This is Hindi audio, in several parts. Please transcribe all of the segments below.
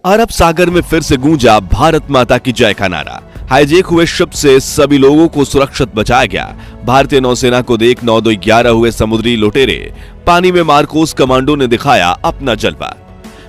अरब सागर में फिर से गूंजा भारत माता की जय का नारा। हाईजैक हुए शिप से सभी लोगों को सुरक्षित बचाया गया। भारतीय नौसेना को देख 9/2/11 हुए समुद्री लुटेरे। पानी में मार्कोस कमांडो ने दिखाया अपना जलवा।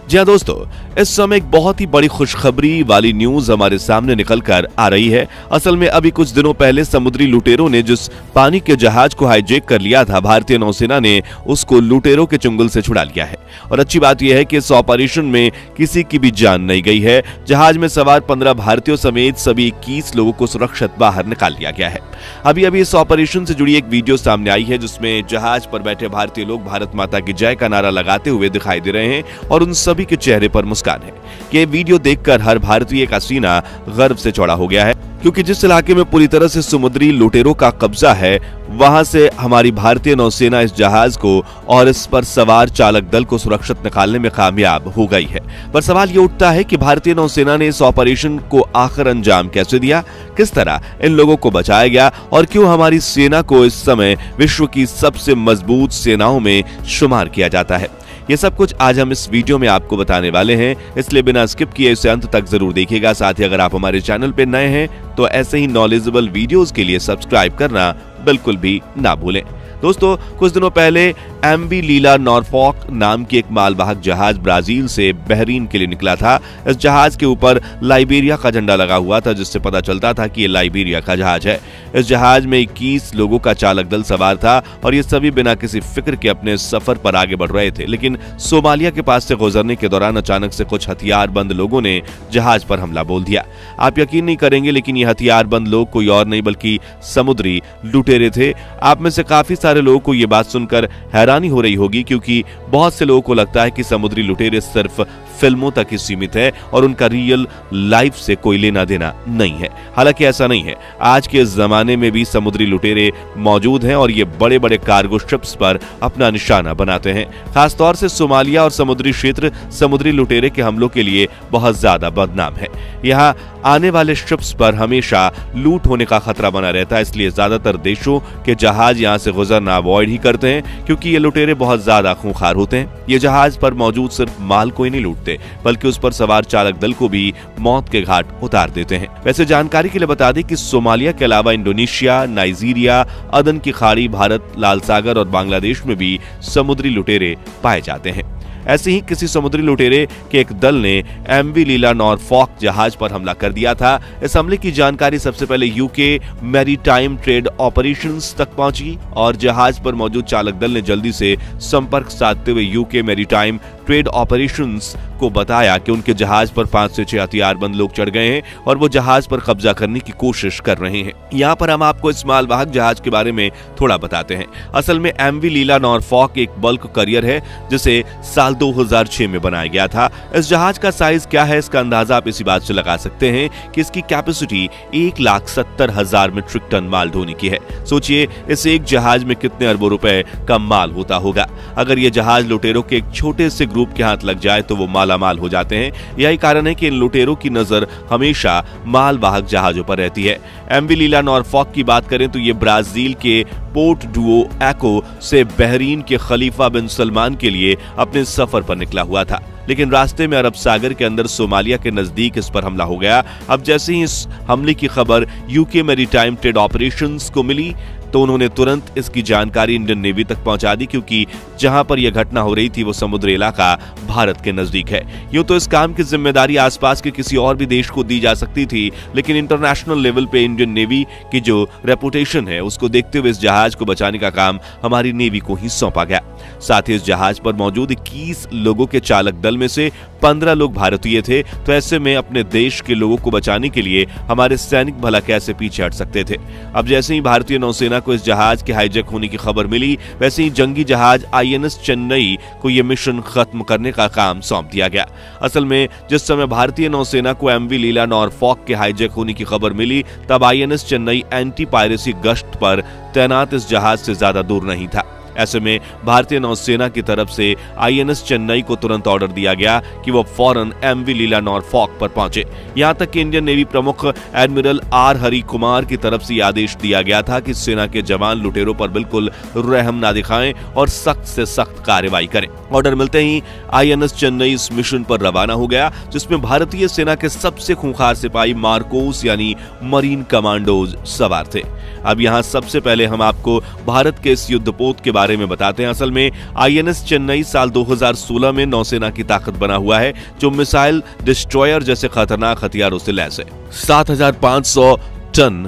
जी हां दोस्तों, इस समय एक बहुत ही बड़ी खुशखबरी वाली न्यूज हमारे सामने निकल कर आ रही है। असल में अभी कुछ दिनों पहले समुद्री लुटेरों ने जिस पानी के जहाज को हाईजैक कर लिया था, भारतीय नौसेना ने उसको लुटेरों के चंगुल से छुड़ा लिया है। और अच्छी बात यह है कि इस ऑपरेशन में किसी की भी जान नहीं गई है। जहाज में सवार 15 भारतीयों समेत सभी 21 लोगों को सुरक्षित बाहर निकाल लिया गया है। अभी इस ऑपरेशन से जुड़ी एक वीडियो सामने आई है जिसमें जहाज पर बैठे भारतीय लोग भारत माता की जय का नारा लगाते हुए दिखाई दे रहे हैं और उन सभी के चेहरे पर मुस्कान है। ये वीडियो देखकर हर भारतीय का सीना गर्व से चौड़ा हो गया है, क्योंकि जिस इलाके में पूरी तरह से समुद्री लुटेरों का कब्जा है, वहां से हमारी भारतीय नौसेना इस जहाज को और इस पर सवार चालक दल को सुरक्षित निकालने में कामयाब हो गई है। पर सवाल ये उठता है कि भारतीय नौसेना ने इस ऑपरेशन को आखिर अंजाम कैसे दिया, किस तरह इन लोगों को बचाया गया और क्यों हमारी सेना को इस समय विश्व की सबसे मजबूत सेनाओं में शुमार किया जाता है। ये सब कुछ आज हम इस वीडियो में आपको बताने वाले हैं, इसलिए बिना स्किप किए इसे अंत तक जरूर देखिएगा। साथ ही अगर आप हमारे चैनल पे नए हैं तो ऐसे ही नॉलेजेबल वीडियोस के लिए सब्सक्राइब करना बिल्कुल भी ना भूलें। दोस्तों, कुछ दिनों पहले एमवी लीला नॉरफॉक नाम की एक मालवाहक जहाज ब्राजील से बहरीन के लिए निकला था। इस जहाज के ऊपर लाइबेरिया का झंडा लगा हुआ था, जिससे पता चलता था कि ये लाइबेरिया का जहाज है। इस जहाज में 21 लोगों का चालक दल सवार था और ये सभी बिना किसी फिक्र के अपने सफर पर आगे बढ़ रहे थे। लेकिन सोमालिया के पास से गुजरने के दौरान अचानक से कुछ हथियारबंद लोगों ने जहाज पर हमला बोल दिया। आप यकीन नहीं करेंगे, लेकिन ये हथियारबंद लोग कोई और नहीं बल्कि समुद्री लुटेरे थे। आप में से काफी सारे लोगों को यह बात सुनकर हैरानी हो रही होगी, क्योंकि बहुत से लोगों को लगता है कि समुद्री लुटेरे सिर्फ फिल्मों तक ही सीमित है और उनका रियल लाइफ से कोई लेना देना नहीं है। हालांकि ऐसा नहीं है। आज के जमाने में भी समुद्री लुटेरे मौजूद हैं और ये बड़े बड़े कार्गो शिप्स पर अपना निशाना बनाते हैं। खासतौर से सोमालिया और समुद्री क्षेत्र समुद्री लुटेरे के हमलों के लिए बहुत ज्यादा बदनाम है। यहाँ आने वाले शिप्स पर हमेशा लूट होने का खतरा बना रहता है, इसलिए ज्यादातर देशों के जहाज यहाँ से गुजरना अवॉइड ही करते हैं, क्योंकि ये लुटेरे बहुत ज्यादा खूंखार होते हैं। ये जहाज पर मौजूद सिर्फ माल को ही नहीं लूटते, बल्कि उस पर सवार चालक दल को भी मौत के घाट उतार देते हैं। वैसे जानकारी के लिए बता दें कि सोमालिया के अलावा इंडोनेशिया, नाइजीरिया, अदन की खाड़ी, भारत, लाल सागर और बांग्लादेश में भी समुद्री लुटेरे पाए जाते हैं। ऐसे ही किसी समुद्री लुटेरे के एक दल ने एमवी लीला नॉरफॉक जहाज पर हमला कर दिया था। इस हमले की जानकारी सबसे पहले यूके मैरीटाइम ट्रेड ऑपरेशंस तक पहुंची और जहाज पर मौजूद चालक दल ने जल्दी से संपर्क साधते हुए यूके मैरीटाइम ट्रेड ऑपरेशंस को बताया कि उनके जहाज पर 5 से 6 हथियारबंद लोग चढ़ गए हैं और वो जहाज पर कब्जा करने की कोशिश कर रहे हैं। यहाँ पर हम आपको इस मालवाहक जहाज के बारे में थोड़ा बताते हैं। असल में एमवी लीला नॉरफॉक एक बल्क करियर है जिसे साल 2006 में बनाया गया था। इस जहाज का साइज क्या है, इसका अंदाजा आप इसी बात से लगा सकते हैं कि इसकी कैपेसिटी 1,70,000 मीट्रिक टन माल ढोने की है। सोचिए, इस एक जहाज में कितने अरबों रुपए का माल होता होगा। अगर ये जहाज लुटेरों के एक छोटे से ग्रुप के हाथ लग जाए तो वो मालामाल हो जाते हैं। यही कारण है कि इन लुटेरों की नजर हमेशा मालवाहक जहाजों पर रहती है। एमवी लीला नॉरफॉक की बात करें तो ये ब्राजील के पोर्ट डुओ एको से बहरीन के खलीफा बिन सलमान के लिए अपने सफर पर निकला हुआ था, लेकिन रास्ते में अरब सागर के अंदर सोमालिया के नजदीक इस पर हमला हो गया। अब जैसे ही इस हमले की खबर यूके मैरीटाइम ट्रेड ऑपरेशंस को मिली तो उन्होंने तुरंत इसकी जानकारी इंडियन नेवी तक पहुंचा दी, क्योंकि जहां पर यह घटना हो रही थी वो समुद्री इलाका भारत के नजदीक है। यूं तो इस काम की जिम्मेदारी आसपास के किसी और भी देश को दी जा सकती थी, लेकिन इंटरनेशनल लेवल पे इंडियन नेवी की जो रेपुटेशन है उसको देखते हुए इस जहाज को बचाने का काम हमारी नेवी को ही सौंपा गया। साथ ही इस जहाज पर मौजूद 21 लोगों के चालक दल में से 15 लोग भारतीय थे, तो ऐसे में अपने देश के लोगों को बचाने के लिए हमारे सैनिक भला कैसे पीछे हट सकते थे। अब जैसे ही भारतीय नौसेना को इस जहाज के हाईजैक होने की खबर मिली, वैसे ही जंगी जहाज आईएनएस चेन्नई को यह मिशन खत्म करने का काम सौंप दिया गया। असल में जिस समय भारतीय नौसेना को एमवी लीला नॉरफॉक के हाईजैक होने की खबर मिली, तब आईएनएस चेन्नई एंटी पायरेसी गश्त पर तैनात इस जहाज से ज्यादा दूर नहीं था। ऐसे में भारतीय नौसेना की तरफ से INS चेन्नई को तुरंत ऑर्डर दिया गया कि वो फौरन MV लीला नॉरफॉक पर पहुंचे। यहां तक कि इंडियन नेवी प्रमुख एडमिरल R हरि कुमार की तरफ से आदेश दिया गया था कि सेना के जवान लुटेरों पर बिल्कुल रहम ना दिखाएं और सख्त से सख्त कार्रवाई करें। ऑर्डर मिलते ही INS चेन्नई इस मिशन पर रवाना हो गया, जिसमें भारतीय सेना के सबसे खूंखार सिपाही मार्कोस यानी मरीन कमांडोज सवार थे। अब यहां सबसे पहले हम आपको भारत के इस युद्धपोत के बारे में बताते हैं। असल में INS चेन्नई साल 2016 में नौसेना की ताकत बना हुआ है, जो मिसाइल, डिस्ट्रॉयर जैसे खतरनाक हथियारों से लैस है। 7,500 टन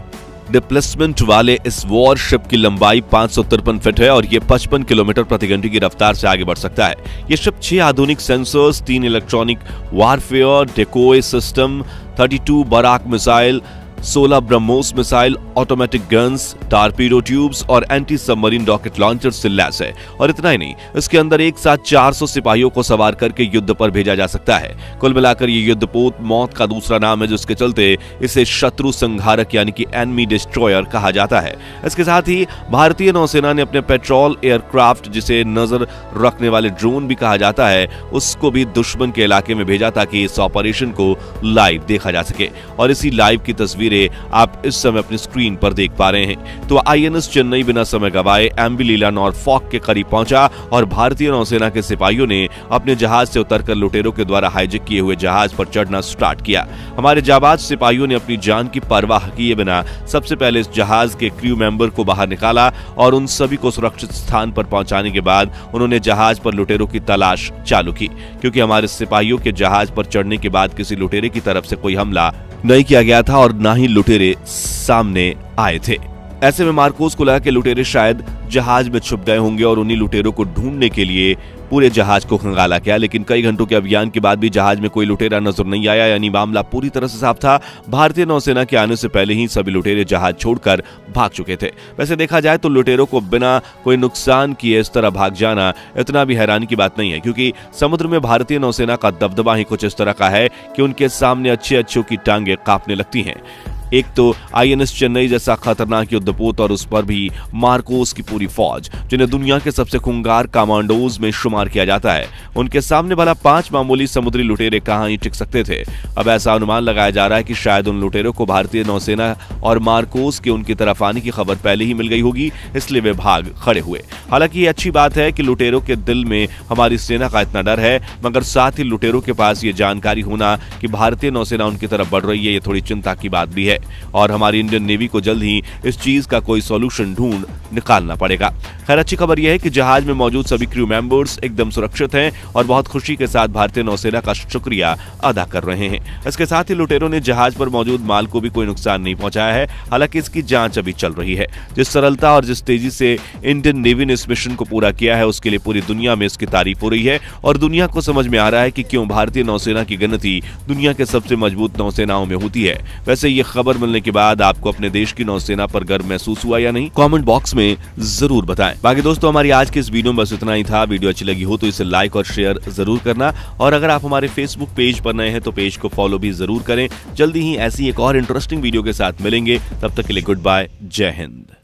डिप्लेसमेंट वाले इस वॉरशिप की लंबाई 553 फीट है और ये 55 किलोमीटर प्रति घंटे की रफ्तार से आगे बढ़ सकता है। ये शिप 6 आधुनिक sensors, 3 electronic warfare decoy system, 32 Barak missile, 16 BrahMos missile, automatic guns, torpedo tubes और एंटी सबमरीन रॉकेट लॉन्चर से लैस है। और इतना ही नहीं, इसके अंदर एक साथ 400 सिपाहियों को सवार करके युद्ध पर भेजा जा सकता है। कुल मिलाकर ये युद्धपोत मौत का दूसरा नाम है, जिसके चलते इसे शत्रु संहारक यानी कि एनिमी डिस्ट्रॉयर कहा जाता है। इसके साथ ही भारतीय नौसेना ने अपने पेट्रोल एयरक्राफ्ट, जिसे नजर रखने वाले ड्रोन भी कहा जाता है, उसको भी दुश्मन के इलाके में भेजा ताकि इस ऑपरेशन को लाइव देखा जा सके। और इसी लाइव की तस्वीर आप इस समय अपनी स्क्रीन पर देख पा रहे हैं। तो INS चेन्नई बिना समय गवाए MV लीला नॉरफॉक के करीब पहुंचा और भारतीय नौसेना के सिपाहियों ने अपने जहाज से उतरकर लुटेरों के द्वारा हाईजैक किए हुए जहाज पर चढ़ना स्टार्ट किया। हमारे जाबाज सिपाहियों ने अपनी जान की परवाह किए बिना सबसे पहले इस जहाज के क्रू मेंबर को बाहर निकाला और उन सभी को सुरक्षित स्थान पर पहुंचाने के बाद उन्होंने जहाज पर लुटेरों की तलाश चालू की, क्योंकि हमारे सिपाहियों के जहाज पर चढ़ने के बाद किसी लुटेरे की तरफ से कोई हमला नहीं किया गया था और ना ही लुटेरे सामने आए थे। ऐसे में मार्कोस को लगा कि लुटेरे शायद जहाज में छुप गए होंगे और उन्हीं लुटेरों को ढूंढने के लिए पूरे जहाज को खंगाला किया। लेकिन कई घंटों के अभियान के बाद भी जहाज में कोई लुटेरा नजर नहीं आया, यानी मामला पूरी तरह से साफ था। भारतीय नौसेना के आने से पहले ही सभी लुटेरे जहाज छोड़कर भाग चुके थे। वैसे देखा जाए तो लुटेरों को बिना कोई नुकसान किए इस तरह भाग जाना इतना भी हैरानी की बात नहीं है, क्योंकि समुद्र में भारतीय नौसेना का दबदबा ही कुछ इस तरह का है कि उनके सामने अच्छे अच्छों की टांगे कांपने लगती हैं। एक तो INS चेन्नई जैसा खतरनाक युद्धपोत और उस पर भी मार्कोस की पूरी फौज, जिन्हें दुनिया के सबसे खूंखार कमांडोज में शुमार किया जाता है, उनके सामने भला 5 मामूली समुद्री लुटेरे कहां ही टिक सकते थे। अब ऐसा अनुमान लगाया जा रहा है कि शायद उन लुटेरों को भारतीय नौसेना और मार्कोस के उनकी तरफ आने की खबर पहले ही मिल गई होगी, इसलिए वे भाग खड़े हुए। हालांकि ये अच्छी बात है कि लुटेरों के दिल में हमारी सेना का इतना डर है, मगर साथ ही लुटेरों के पास ये जानकारी होना कि भारतीय नौसेना उनकी तरफ बढ़ रही है, ये थोड़ी चिंता की बात भी है और हमारी इंडियन नेवी को जल्द ही इस चीज का कोई सॉल्यूशन ढूंढ निकालना पड़ेगा। खैर, अच्छी खबर यह है कि जहाज में मौजूद सभी क्रू मेंबर्स एकदम सुरक्षित हैं और बहुत खुशी के साथ भारतीय नौसेना का शुक्रिया अदा कर रहे हैं। इसके साथ ही लुटेरों ने जहाज पर मौजूद माल को भी कोई नुकसान नहीं पहुंचाया है। हालांकि इसकी जांच अभी चल रही है। जिस सरलता और जिस तेजी से इंडियन नेवी ने इस मिशन को पूरा किया है, उसके लिए पूरी दुनिया में इसकी तारीफ हो रही है और दुनिया को समझ में आ रहा है कि क्यों भारतीय नौसेना की गिनती दुनिया के सबसे मजबूत नौसेनाओं में होती है। वैसे ये खबर मिलने के बाद आपको अपने देश की नौसेना पर गर्व महसूस हुआ या नहीं, कमेंट बॉक्स में जरूर बताएं। बाकी दोस्तों, हमारी आज की इस वीडियो में बस इतना ही था। वीडियो अच्छी लगी हो तो इसे लाइक और शेयर जरूर करना और अगर आप हमारे फेसबुक पेज पर नए हैं तो पेज को फॉलो भी जरूर करें। जल्दी ही ऐसी एक और इंटरेस्टिंग वीडियो के साथ मिलेंगे। तब तक के लिए गुड बाय, जय हिंद।